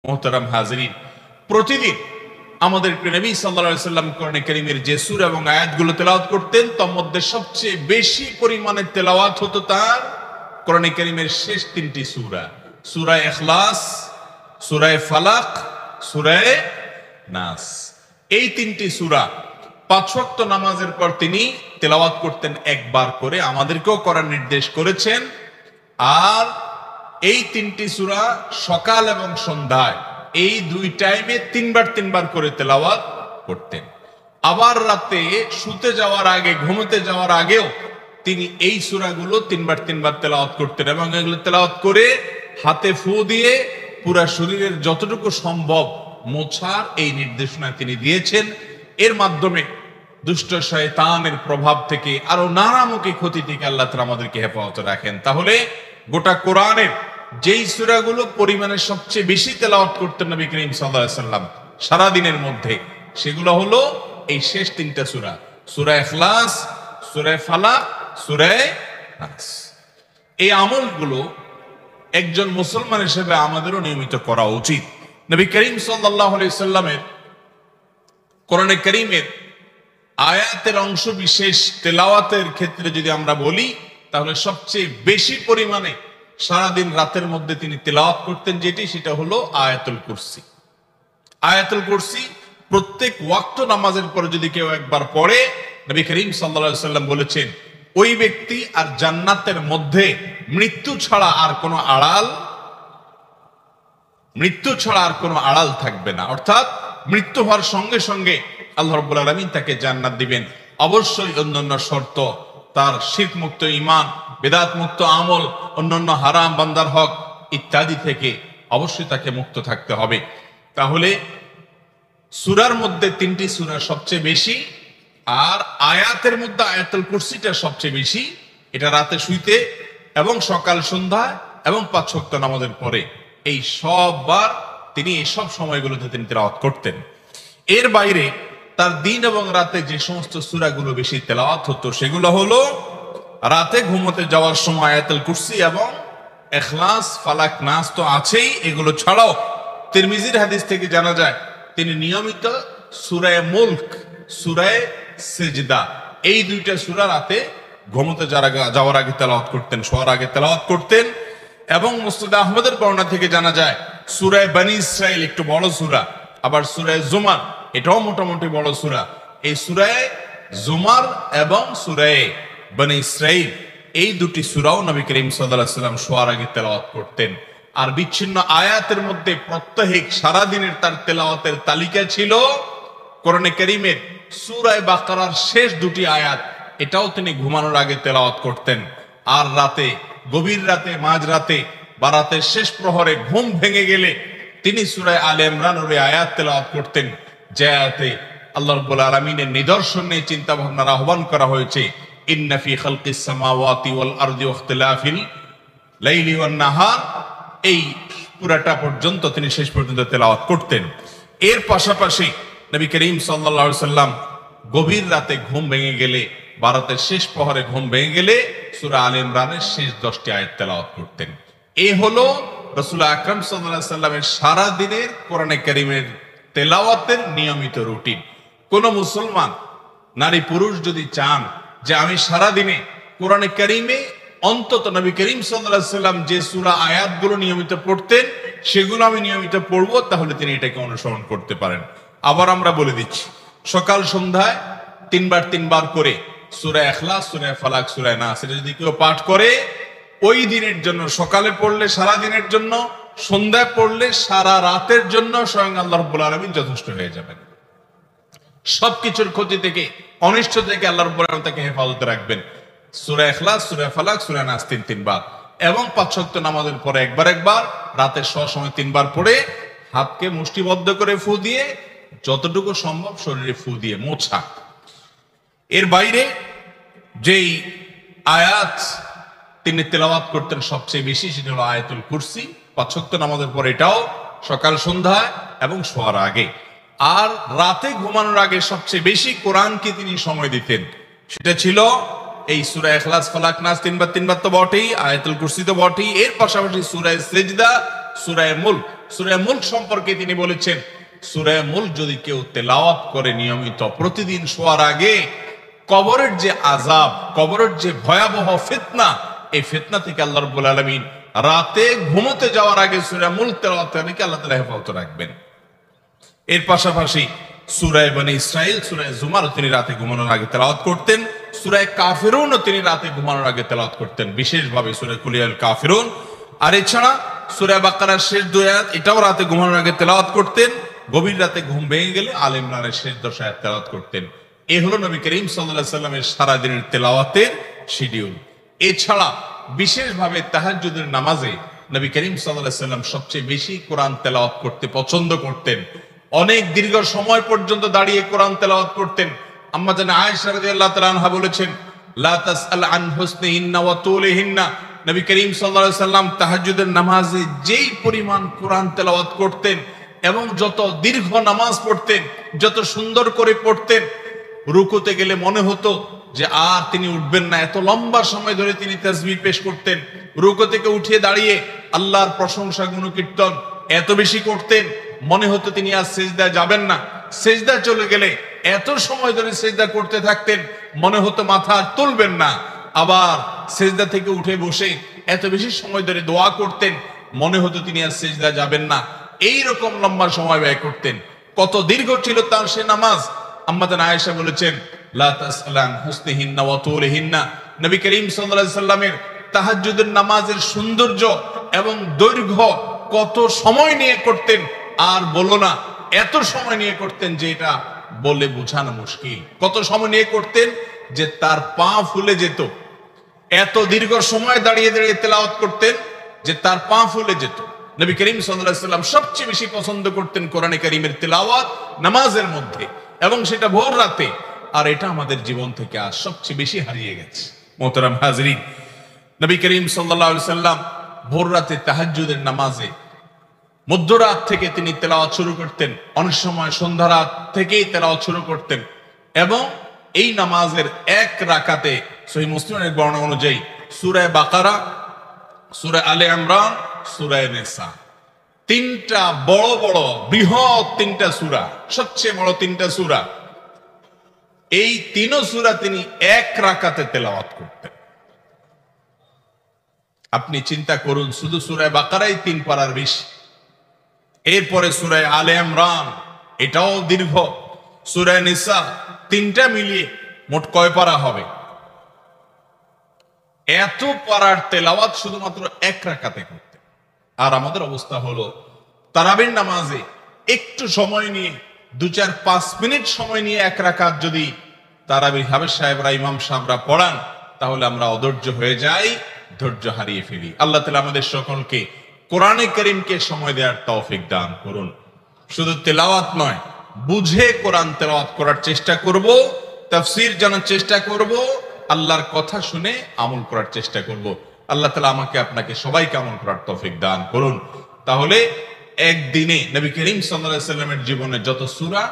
মোহতারাম হাজরিন, প্রতিদিন আমাদের নবী সাল্লাল্লাহু আলাইহি সাল্লাম কোরআনে কারীমের যে সূরা এবং আয়াতগুলো তেলাওয়াত করতেন, তার মধ্যে সবচেয়ে বেশি পরিমাণে তেলাওয়াত হতো তার কোরআনে কারীমের শেষ তিনটি সূরা, সূরা ইখলাস, সূরা ফালাক, সূরা নাস। এই তিনটি সূরা ৫ ওয়াক্ত নামাজের পর তিনি তেলাওয়াত করতেন একবার করে, আমাদেরকেও করার নির্দেশ করেছেন। আর এই তিনটি সূরা সকাল এবং সন্ধ্যায় এই দুই টাইমে তিনবার করে তেলাওয়াত করতেন। আবার রাতে শুতে যাওয়ার আগে, ঘুমোতে যাওয়ার আগেও তিনি এই সূরাগুলো তিনবার তেলাওয়াত করতেন এবং এগুলো তেলাওয়াত করে হাতে ফু দিয়ে পুরা শরীরের যতটুকু সম্ভব মোছার এই নির্দেশনা তিনি দিয়েছেন। এর মাধ্যমে দুষ্ট শয়তানের প্রভাব থেকে আরো নানামুখী ক্ষতি থেকে আল্লাহ তাআলা আমাদেরকে হেফাজতে রাখেন। তাহলে গোটা কোরআনের যেই সূরাগুলো পরিমাণে সবচেয়ে বেশি তেলাওয়াত করতেন নবী করিম সাল্লাল্লাহু আলাইহি সাল্লাম সারা দিনের মধ্যে, সেগুলো হলো এই শেষ তিনটা সূরা, সূরা ইখলাস, সূরা ফালাক, সূরা নাস। এই আমলগুলো একজন মুসলমান হিসেবে আমাদেরও নিয়মিত করা উচিত। নবী করিম সাল্লাল্লাহু আলাইহি সাল্লামের কোরআনে কারীমের আয়াতের অংশ বিশেষ তেলাওয়াতের ক্ষেত্রে যদি আমরা বলি, তাহলে সবচেয়ে বেশি পরিমাণে সারাদিন রাতের মধ্যে তিনি তেলাওয়াত করতেন সেটা হলো আয়াতুল কুরসি। আয়াতুল কুরসি প্রত্যেক ওয়াক্ত নামাজের পরে যদি কেউ একবার পড়ে, নবী করিম সাল্লাল্লাহু আলাইহি সাল্লাম বলেছেন ওই ব্যক্তি আর জান্নাতের মধ্যে মৃত্যু ছাড়া আর কোনো আড়াল থাকবে না। অর্থাৎ মৃত্যু হওয়ার সঙ্গে সঙ্গে আল্লাহ রাব্বুল আলামিন তাকে জান্নাত দিবেন। অবশ্যই অন্যান্য শর্ত, তার শিরক মুক্ত ঈমান, বিদআত মুক্ত আমল, অন্যান্য হারাম বান্দার হক ইত্যাদি থেকে অবশ্যই তাকে মুক্ত থাকতে হবে। তাহলে সূরার মধ্যে তিনটি সূরা সবচেয়ে বেশি, আর আয়াতের মধ্যে আয়াতুল কুরসিটা সবচেয়ে বেশি। এটা রাতে শুইতে এবং সকাল সন্ধ্যা এবং ৫ ওয়াক্ত নামাজের পরে এই সববার তিনি এই সব সময়গুলোতে তিনি তেলাওয়াত করতেন। এর বাইরে তার দিন এবং রাতে যে সমস্ত সূরাগুলো বেশি তেলাওয়াত হতো সেগুলো হলো রাতে ঘুমোতে যাওয়ার সময় আয়াতুল কুরসি এবং ইখলাস, ফালাক, নাস তো আছেই। এগুলো ছাড়াও তিরমিজির হাদিস থেকে জানা যায় তিনি নিয়মিত সূরা মুলক, সূরা সিজদা, এই দুইটা সূরা রাতে ঘুমোতে যাওয়ার আগে তেলাওয়াত করতেন, শোয়ার আগে তেলাওয়াত করতেন। এবং মুসনাদ আহমদের বর্ণনা থেকে জানা যায় সূরা বনী ইসরাইল একটু বড় সূরা, আবার সূরা জুমার এটাও মোটামুটি বড় সূরা। এই সূরা জুমার এবং সূরা বনী ইসরাইল এই দুটি সূরাও নবী করিম সাল্লাল্লাহু আলাইহি সাল্লাম শোয়ার আগে তেলাওয়াত করতেন। আর বিচ্ছিন্ন আয়াতের মধ্যে প্রত্যেক সারা দিনের তার তেলাওয়াতের তালিকা ছিল কোরআনে কারীমের সূরা বাকারার শেষ দুটি আয়াত, এটাও তিনি ঘুমানোর আগে তেলাওয়াত করতেন। আর রাতে, গভীর রাতে, মাঝরাতে বা রাতের শেষ প্রহরে ঘুম ভেঙে গেলে তিনি সূরা আলে ইমরানের আয়াত তেলাওয়াত করতেন, যে আয়াতে আল্লাহ রাব্বুল আলামিনের নিদর্শন নিয়ে চিন্তা ভাবনার আহ্বান করা হয়েছে, ইন্না ফি খালকিস সামাওয়াতি ওয়াল আরদি ওয়াখতিলাফিল লাইলি ওয়ান নাহার। এই পুরাটা পর্যন্ত তিনি শেষ পর্যন্ত তেলাওয়াত করতেন। এর পাশাপাশি নবী করিম সাল্লাল্লাহু আলাইহি সাল্লাম গভীর রাতে ঘুম ভেঙে গেলে বা রাতের শেষ প্রহরে ঘুম ভেঙে গেলে সূরা আলে ইমরানের শেষ 10টি আয়াত তেলাওয়াত করতেন। এই হলো রাসূল আকরাম সাল্লাল্লাহু আলাইহি সাল্লামের সারা দিনের কোরআনে কারীমের তেলাওয়াতের নিয়মিত রুটিন। কোন মুসলমান নারী পুরুষ যদি চান যে আমি সারা দিনে কোরআনে কারীমে অন্তত নবী করিম সাল্লাল্লাহু আলাইহি সাল্লাম যে সূরা আয়াতগুলো নিয়মিত পড়তেন সেগুলো আমি নিয়মিত পড়বো, তাহলে তিনি এটাকে অনুসরণ করতে পারেন। আবার আমরা বলে দিচ্ছি, সকাল সন্ধ্যায় তিনবার করে সূরা ইখলাস, সূরা ফালাক, সূরা নাস এটা যদি কেউ পাঠ করে ওই দিনের জন্য, সকালে পড়লে সারা দিনের জন্য, সন্ধ্যায় পড়লে সারা রাতের জন্য স্বয়ং আল্লাহ রাব্বুল আলামিন যথেষ্ট হয়ে যাবেন। সবকিছুর ক্ষতি থেকে, অনিষ্ট থেকে আল্লাহ রাব্বুল আলামিন তাকে হেফাজতে রাখবেন। সূরা ইখলাস, সূরা ফালাক, সূরা নাস তিনবার এবং ৫ ওয়াক্ত নামাজের পরে একবার, রাতের সময় 3বার পড়ে হাতকে মুষ্টিবদ্ধ করে ফু দিয়ে যতটুকু সম্ভব শরীরে ফু দিয়ে মোছা। এর বাইরে যেই আয়াত তিনি তেলাওয়াত করতেন সবচেয়ে বেশি সেটা হলো আয়াতুল কুরসি। ৫ ওয়াক্ত নামাজের পরে এটাও সকাল সন্ধ্যায় এবং শোয়ার আগে। আর রাতে ঘুমানোর আগে সবচেয়ে বেশি কোরআনকে তিনি সময় দিতেন, সেটা ছিল এই সূরা ইখলাস, ফালাক, নাস তিনবার তো বটেই, আয়াতুল কুরসি তো বটেই, এর পাশাপাশি সূরা সিজদা, সূরা মুলক সূরা মুলক সম্পর্কে তিনি বলেছেন, সূরা মুলক যদি কেউ তেলাওয়াত করে নিয়মিত প্রতিদিন শোয়ার আগে, কবরের যে আযাব, কবরের যে ভয়াবহ ফিতনা, এই ফিতনা থেকে আল্লাহ রাব্বুল আলামিন রাতে ঘুমোতে যাওয়ার আগে সূরা মুলক তেলাওয়াত করে আল্লাহ তাআলা হেফাজত রাখবেন। এর পাশাপাশি সূরা বনী ইসরাইল, সূরা জুমার তিনি রাতে ঘুমানোর আগে তেলাওয়াত করতেন। সূরা কাফিরুন তিনি রাতে ঘুমানোর আগে তেলাওয়াত করতেন, বিশেষভাবে সূরা কুলিয়াল কাফিরুন। আর এছাড়া সূরা বাকারার শেষ 2 আয়াত এটাও রাতে ঘুমানোর আগে তেলাওয়াত করতেন। গভীর রাতে ঘুম ভেঙে গেলে আলে ইমরানের শেষ 10 আয়াত তেলাওয়াত করতেন। এই হলো নবী করিম সাল্লাল্লাহু আলাইহি সাল্লামের সারা দিনের তেলাওয়াতের শিডিউল। এছাড়া বিশেষভাবে তাহাজ্জুদের নামাজে নবী করিম সাল্লাল্লাহু আলাইহি সাল্লাম সবচেয়ে বেশি কোরআন তেলাওয়াত করতে পছন্দ করতেন। অনেক দীর্ঘ সময় পর্যন্ত দাঁড়িয়ে কোরআন তেলাওয়াত করতেন। আম্মা জান আয়েশা রাদিয়াল্লাহু তাআলা আনহা বলেছেন, লা তাসআল আন হুসনিহিন্না ওয়া তুলিহিন্না। নবী করিম সাল্লাল্লাহু আলাইহি সাল্লাম তাহাজ্জুদের নামাজে যেই পরিমাণ কোরআন তেলাওয়াত করতেন এবং যত দীর্ঘ নামাজ পড়তেন, যত সুন্দর করে পড়তেন, রুকুতে গেলে মনে হতো যে আর তিনি উঠবেন না, এত লম্বা সময় ধরে তিনি তাসবিহ পেশ করতেন। রুকু থেকে উঠিয়ে দাঁড়িয়ে আল্লাহর প্রশংসা গুণকীর্তন এত বেশি করতেন, মনে হতো তিনি আর সিজদায় যাবেন না। সিজদা চলে গেলে এত সময় ধরে সিজদা করতে থাকতেন, মনে হতো মাথা তুলবেন না। আবার সিজদা থেকে উঠে বসে এত বেশি সময় ধরে দোয়া করতেন, মনে হতো তিনি আর সিজদা যাবেন না। এই রকম লম্বা সময় ব্যয় করতেন। কত দীর্ঘ ছিল তার সে নামাজ। আম্মা জান আয়েশা বলেছেন, লা তাসআলান হুসনিহিন্না ওয়া তুলিহিন্না। নবী করিম সাল্লাল্লাহু আলাইহি সাল্লামের তাহাজ্জুদের নামাজের সৌন্দর্য এবং দৈর্ঘ্য কত সময় নিয়ে করতেন আর বলো না, এত সময় নিয়ে করতেন যে এটা বলে বোঝানো মুশকিল। কত সময় নিয়ে করতেন যে তার পা ফুলে যেত। এত দীর্ঘ সময় দাঁড়িয়ে দাঁড়িয়ে তেলাওয়াত করতেন যে তার পা ফুলে যেত। নবী করিম সাল্লাল্লাহু আলাইহি সাল্লাম সবচেয়ে বেশি পছন্দ করতেন কোরআনে কারীমের তেলাওয়াত নামাজের মধ্যে, এবং সেটা ভোর রাতে। আর এটা আমাদের জীবন থেকে আজ সবচেয়ে বেশি হারিয়ে গেছে। মোহতারাম হাজরিন, নবী করিম সাল্লাল্লাহু আলাইহি সাল্লাম ভোর রাতে তাহাজ্জুদের নামাজে মধ্যরাত থেকে তিনি তেলাওয়াত শুরু করতেন, অনেক সময় সন্ধ্যা রাত থেকেই তেলাওয়াত শুরু করতেন। এবং এই নামাজের এক রাকাতে সহিহ মুসলিমের বর্ণনা অনুযায়ী সূরা বাকারা, সূরা আলে ইমরান, সূরা নিসা, তিনটা বড় বড় বৃহৎ তিনটা সূরা, সবচেয়ে বড় তিনটা সূরা, এই তিনও সূরা তিনি এক রাকাতে তেলাওয়াত করতেন। আপনি চিন্তা করুন, শুধু সূরা বাকারাই 3 পারার বেশি। এরপরে সূরা আলে ইমরান, এটাও দীর্ঘ। সূরা নিসা, তিনটা মিলিয়ে মোট কয় পারা হবে? এত পারার তেলাওয়াত শুধুমাত্র এক রাকাতে করতেন। আর আমাদের অবস্থা হলো, তারাবির নামাজে একটু সময় নিয়ে 2-4-5 মিনিট সময় নিয়ে এক রাকাত যদি তারাবির হাফেজ সাহেবরা, ইমাম সাহেবরা পড়ান, তাহলে আমরা অধৈর্য হয়ে যাই, ধৈর্য হারিয়ে ফেলি। আল্লাহ তাআলা আমাদের সকলকে কোরআনে কারীমকে সময় দেওয়ার তৌফিক দান করুন। শুধু তেলাওয়াত নয়, বুঝে কোরআন তেলাওয়াত করার চেষ্টা করব, তাফসীর জানার চেষ্টা করব, আল্লাহর কথা শুনে আমল করার চেষ্টা করব। আল্লাহ তাআলা আমাকে আপনাকে সবাইকে আমল করার তৌফিক দান করুন। তাহলে একদিনে নবী করিম সাল্লাল্লাহু আলাইহি সাল্লামের জীবনে যত সূরা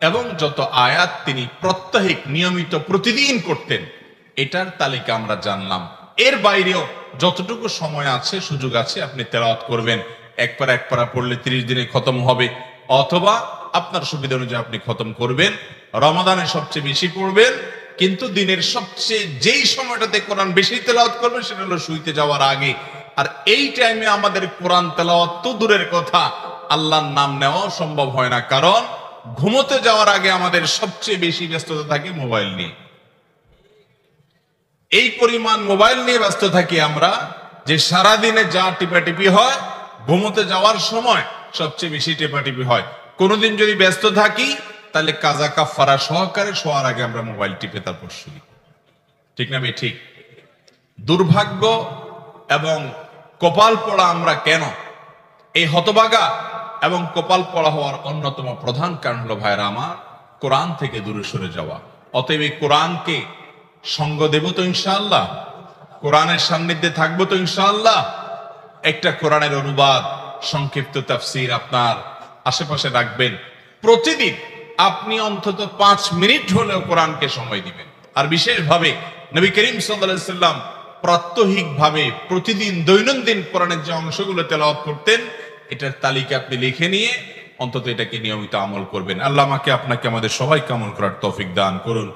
এবং যত আয়াত তিনি প্রত্যহিক নিয়মিত প্রতিদিন করতেন, এটার তালিকা আমরা জানলাম। এর বাইরেও যতটুকু সময় আছে, সুযোগ আছে, আপনি তেলাওয়াত করবেন। এক পারা পড়লে 30 দিনে খতম হবে, অথবা আপনার সুবিধা অনুযায়ী আপনি খতম করবেন। রমাদানে সবচেয়ে বেশি পড়বেন, কিন্তু দিনের সবচেয়ে যেই সময়টাতে কোরআন বেশি তেলাওয়াত করবেন সেটা হলো শুইতে যাওয়ার আগে। আর এই টাইমে আমাদের কোরআন তেলাওয়াত তো দূরের কথা, আল্লাহর নাম নেওয়াও সম্ভব হয় না, কারণ ঘুমোতে যাওয়ার আগে আমাদের সবচেয়ে বেশি ব্যস্ততা থাকে মোবাইল নিয়ে। এই পরিমাণ মোবাইল নিয়ে ব্যস্ত থাকি আমরা যে সারাদিনে যা টিপাটিপি হয়, ঘুমোতে যাওয়ার সময় সবচেয়ে বেশি টিপাটিপি হয়। কোনোদিন যদি ব্যস্ত থাকি, তাহলে কাজা কাফারা সহকারে শোয়ার আগে আমরা মোবাইল টিপে তারপর শুই। ঠিক না ভাই? ঠিক। দুর্ভাগ্য এবং কপাল পড়া আমরা কেন? এই হতভাগা এবং কপাল পড়া হওয়ার অন্যতম প্রধান কারণ হলো, ভাইরা আমার, কোরআন থেকে দূরে সরে যাওয়া। অতএব এই কোরআনকে সঙ্গ দেব তো ইনশাআল্লাহ, কোরআনের সান্নিধ্যে থাকবো তো ইনশাআল্লাহ। একটা কোরআনের অনুবাদ, সংক্ষিপ্ত তাফসীর আপনার আশেপাশে রাখবেন। প্রতিদিন আপনি অন্তত 5 মিনিট হলেও কোরআনকে সময় দিবেন। আর বিশেষভাবে নবী করিম সাল্লাল্লাহু আলাইহি সাল্লাম প্রাত্যহিকভাবে প্রতিদিন দৈনন্দিন কোরআনের যে অংশগুলো তেলাওয়াত করতেন, এটার তালিকা আপনি লিখে নিয়ে অন্তত এটাকে নিয়মিত আমল করবেন। আল্লাহ আমাকে আপনাকে আমাদের সবাইকে আমল করার তৌফিক দান করুন।